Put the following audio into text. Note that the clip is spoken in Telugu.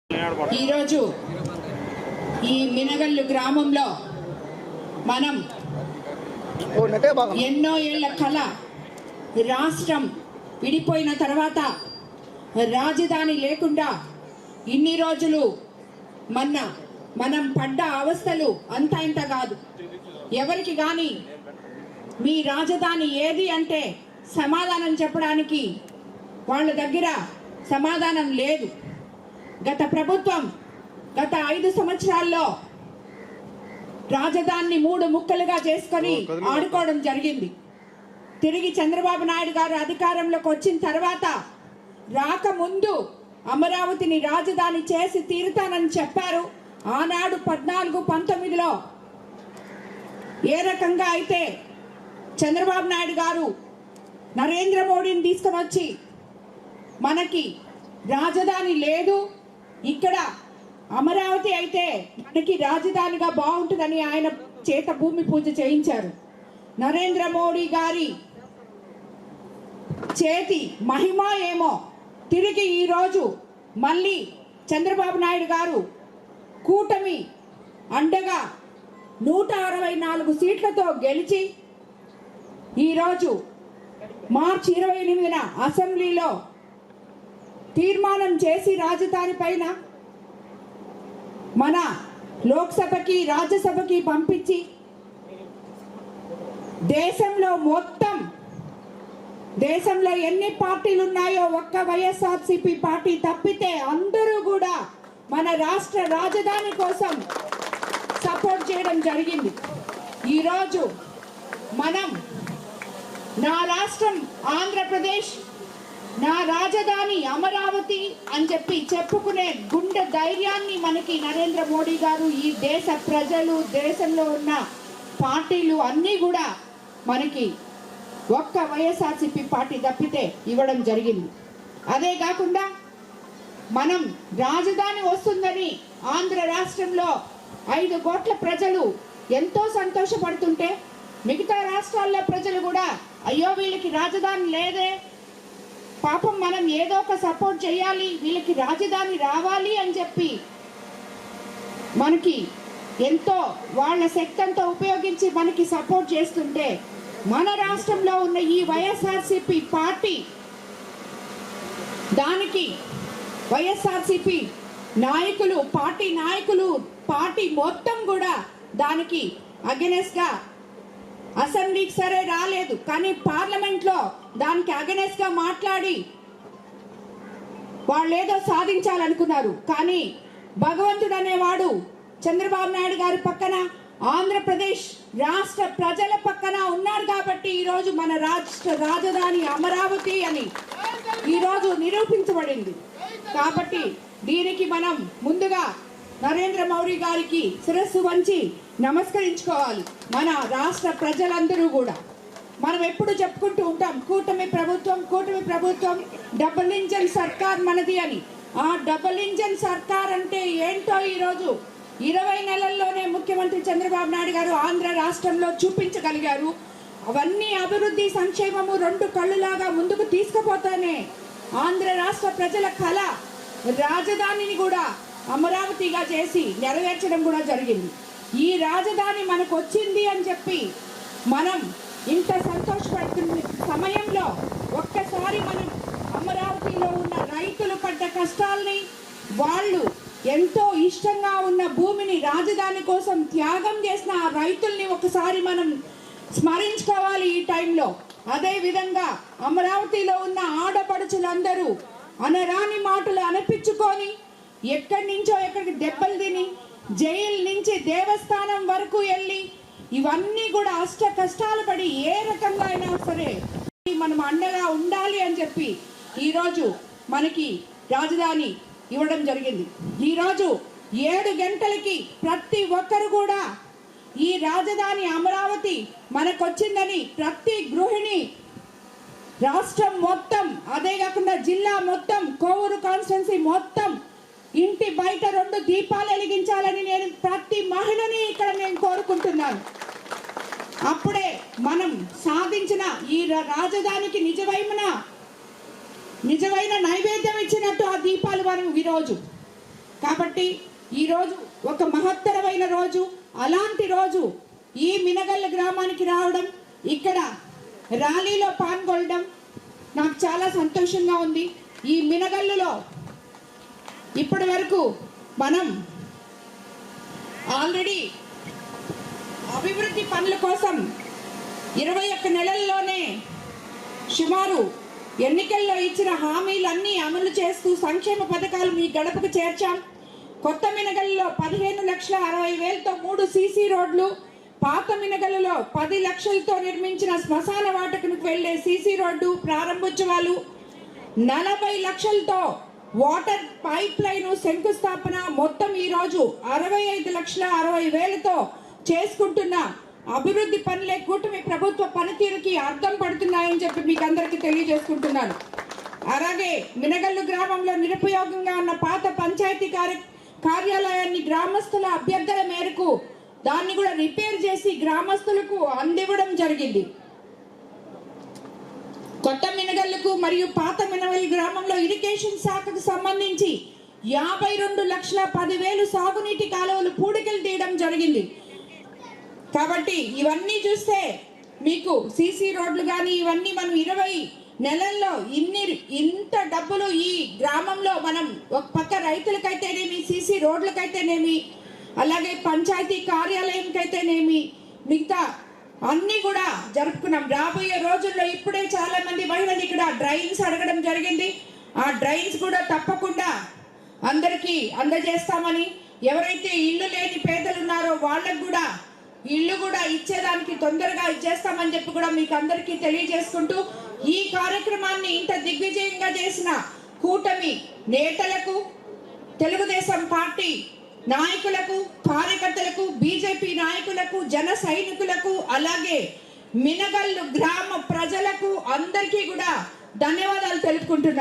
ఈరోజు ఈ మినగల్లు గ్రామంలో మనం ఎన్నో ఏళ్ల కళ రాష్ట్రం విడిపోయిన తర్వాత రాజధాని లేకుండా ఇన్ని రోజులు మనం పడ్డ అవస్థలు అంతా ఇంత కాదు. ఎవరికి కానీ మీ రాజధాని ఏది అంటే సమాధానం చెప్పడానికి వాళ్ళ దగ్గర సమాధానం లేదు. గత ప్రభుత్వం గత 5 సంవత్సరాల్లో రాజధానిని 3 ముక్కలుగా చేసుకొని ఆడుకోవడం జరిగింది. తిరిగి చంద్రబాబు నాయుడు గారు అధికారంలోకి వచ్చిన తర్వాత రాకముందు అమరావతిని రాజధాని చేసి తీరుతానని చెప్పారు. ఆనాడు 14-19లో ఏ రకంగా అయితే చంద్రబాబు నాయుడు గారు నరేంద్ర మోడీని తీసుకొని వచ్చి మనకి రాజధాని లేదు, ఇక్కడ అమరావతి అయితే మనకి రాజధానిగా బాగుంటుందని ఆయన చేత భూమి పూజ చేయించారు. నరేంద్ర మోడీ గారి చేతి మహిమ ఏమో తిరిగి ఈరోజు మళ్ళీ చంద్రబాబు నాయుడు గారు కూటమి అండగా 164 సీట్లతో గెలిచి ఈరోజు మార్చి 28న అసెంబ్లీలో తీర్మానం చేసి రాజధాని పైన మన లోక్సభకి రాజ్యసభకి పంపించి దేశంలో ఎన్ని పార్టీలు ఉన్నాయో ఒక్క వైఎస్ఆర్సీపీ పార్టీ తప్పితే అందరూ కూడా మన రాష్ట్ర రాజధాని కోసం సపోర్ట్ చేయడం జరిగింది. ఈరోజు మనం నా రాష్ట్రం ఆంధ్రప్రదేశ్, నా రాజధాని అమరావతి అని చెప్పి చెప్పుకునే గుండె ధైర్యాన్ని మనకి నరేంద్ర మోడీ గారు, ఈ దేశ ప్రజలు, దేశంలో ఉన్న పార్టీలు అన్నీ కూడా మనకి ఒక్క వైఎస్ఆర్సీపీ పార్టీ తప్పితే ఇవ్వడం జరిగింది. అదే కాకుండా మనం రాజధాని వస్తుందని ఆంధ్ర రాష్ట్రంలో 5 కోట్ల ప్రజలు ఎంతో సంతోషపడుతుంటే మిగతా రాష్ట్రాల్లో ప్రజలు కూడా అయ్యో వీళ్ళకి రాజధాని లేదే, పాపం మనం ఏదో ఒక సపోర్ట్ చేయాలి, వీళ్ళకి రాజధాని రావాలి అని చెప్పి మనకి ఎంతో వాళ్ళ శక్తి అంతా ఉపయోగించి మనకి సపోర్ట్ చేస్తుంటే మన రాష్ట్రంలో ఉన్న ఈ వైఎస్ఆర్సీపీ పార్టీ దానికి వైఎస్ఆర్సీపీ నాయకులు, పార్టీ మొత్తం కూడా దానికి అగెనెస్ట్ గా అసెంబ్లీకి సరే రాలేదు, కానీ పార్లమెంట్ లో దానికి అగెనెస్ట్ గా మాట్లాడి వాళ్ళు ఏదో సాధించాలనుకున్నారు. కానీ భగవంతుడు అనేవాడు చంద్రబాబు నాయుడు గారి పక్కన, ఆంధ్రప్రదేశ్ రాష్ట్ర ప్రజల పక్కన ఉన్నారు కాబట్టి ఈరోజు మన రాష్ట్ర రాజధాని అమరావతి అని ఈరోజు నిరూపించబడింది. కాబట్టి దీనికి మనం ముందుగా నరేంద్ర మోడీ గారికి శిరస్సు వంచి నమస్కరించుకోవాలి. మన రాష్ట్ర ప్రజలందరూ కూడా మనం ఎప్పుడు చెప్పుకుంటూ ఉంటాం కూటమి ప్రభుత్వం డబుల్ ఇంజన్ సర్కార్ మనది అని. ఆ డబుల్ ఇంజన్ సర్కార్ అంటే ఏంటో ఈరోజు 20 నెలల్లోనే ముఖ్యమంత్రి చంద్రబాబు నాయుడు గారు ఆంధ్ర రాష్ట్రంలో చూపించగలిగారు. అవన్నీ అభివృద్ధి, సంక్షేమము 2 కళ్ళులాగా ముందుకు తీసుకుపోతానే ఆంధ్ర రాష్ట్ర ప్రజల కళ రాజధానిని కూడా అమరావతిగా చేసి నెరవేర్చడం కూడా జరిగింది. ఈ రాజధాని మనకు వచ్చింది అని చెప్పి మనం ఇంత సంతోషపడుతున్న సమయంలో ఒక్కసారి మనం అమరావతిలో ఉన్న రైతులు పడ్డ కష్టాల్ని, వాళ్ళు ఎంతో ఇష్టంగా ఉన్న భూమిని రాజధాని కోసం త్యాగం చేసిన ఆ రైతుల్ని ఒకసారి మనం స్మరించుకోవాలి ఈ టైంలో. అదే విధంగా అమరావతిలో ఉన్న ఆడపడుచులందరూ అనరాని మాటలు అనిపించుకొని ఎక్కడి నుంచో ఎక్కడికి దెబ్బలు తిని జైలు నుంచి దేవస్థానం వరకు వెళ్ళి ఇవన్నీ కూడా అష్ట కష్టాలు పడి ఏ రకంగా అయినా సరే మనం అండగా ఉండాలి అని చెప్పి ఈరోజు మనకి రాజధాని ఇవ్వడం జరిగింది. ఈరోజు 7 గంటలకి ప్రతి ఒక్కరు కూడా ఈ రాజధాని అమరావతి మనకొచ్చిందని ప్రతి గృహిణి రాష్ట్రం మొత్తం, అదే కాకుండా జిల్లా మొత్తం, కోవూరు కాన్స్టిట్యున్సీ మొత్తం ఇంటి బయట 2 దీపాలు వెలిగించాలని నేను ప్రతి మహిళని ఇక్కడ నేను కోరుకుంటున్నాను. అప్పుడే మనం సాధించిన ఈ రాజధానికి నిజమైన నైవేద్యం ఇచ్చినట్టు ఆ దీపాలు మనం ఈరోజు కాబట్టి ఈరోజు ఒక మహత్తరమైన రోజు. అలాంటి రోజు ఈ మినగల్ల గ్రామానికి రావడం, ఇక్కడ ర్యాలీలో పాల్గొనడం నాకు చాలా సంతోషంగా ఉంది. ఈ మినగల్లులో ఇప్పటి వరకు మనం ఆల్రెడీ అభివృద్ధి పనుల కోసం 21 నెలల్లోనే సుమారు ఎన్నికల్లో ఇచ్చిన హామీలన్నీ అమలు చేస్తూ సంక్షేమ పథకాలు మీ గడపకు చేర్చాం. కొత్త మినగల్లో 15,60,000తో 3 సీసీ రోడ్లు, పాత మినగల్లో 10 లక్షలతో నిర్మించిన శ్మశాన వాటకునికి వెళ్లే సీసీ రోడ్డు ప్రారంభోత్సవాలు, 40 లక్షలతో వాటర్ పైప్ లైన్ శంకుస్థాపన, మొత్తం ఈరోజు 65,60,000తో చేసుకుంటున్న అభివృద్ధి పనులే కూటమి ప్రభుత్వ పనితీరుకి అర్థం పడుతున్నాయని చెప్పి మీకు అందరికీ తెలియజేసుకుంటున్నాను. అలాగే మినగల్లు గ్రామంలో నిరుపయోగంగా ఉన్న పాత పంచాయతీ కార్యాలయాన్ని గ్రామస్తుల అభ్యర్థన మేరకు దాన్ని కూడా రిపేర్ చేసి గ్రామస్తులకు అందివ్వడం జరిగింది. కొత్త మినగల్లుకు మరియు పాత మినగల్లు గ్రామంలో ఇరిగేషన్ శాఖకు సంబంధించి 52,10,000 సాగునీటి కాలువలు పూడికలు తీయడం జరిగింది. కాబట్టి ఇవన్నీ చూస్తే మీకు సీసీ రోడ్లు కానీ ఇవన్నీ మనం 20 నెలల్లో ఇంత డబ్బులు ఈ గ్రామంలో మనం ఒక పక్క రైతులకైతేనేమి, సీసీ రోడ్లకైతేనేమి, అలాగే పంచాయతీ కార్యాలయంకైతేనేమి, మిగతా అన్నీ కూడా జరుపుకున్నాం. రాబోయే రోజుల్లో ఇప్పుడే చాలా మంది మహిళలు ఇక్కడ డ్రైన్స్ అడగడం జరిగింది. ఆ డ్రైన్స్ కూడా తప్పకుండా అందరికీ అందజేస్తామని, ఎవరైతే ఇల్లు లేని పేదలు ఉన్నారో వాళ్ళకు కూడా ఇల్లు కూడా ఇచ్చేదానికి తొందరగా ఇచ్చేస్తామని చెప్పి కూడా మీకు అందరికీ తెలియజేసుకుంటూ, ఈ కార్యక్రమాన్ని ఇంత దిగ్విజయంగా చేసిన కూటమి నేతలకు, తెలుగుదేశం పార్టీ నాయకులకు, కార్యకర్తలకు, బీజేపీ నాయకులకు, జన సైనికులకు, అలాగే మినగల్లు గ్రామ ప్రజలకు అందరికీ కూడా ధన్యవాదాలు తెలుపుకుంటున్నాను.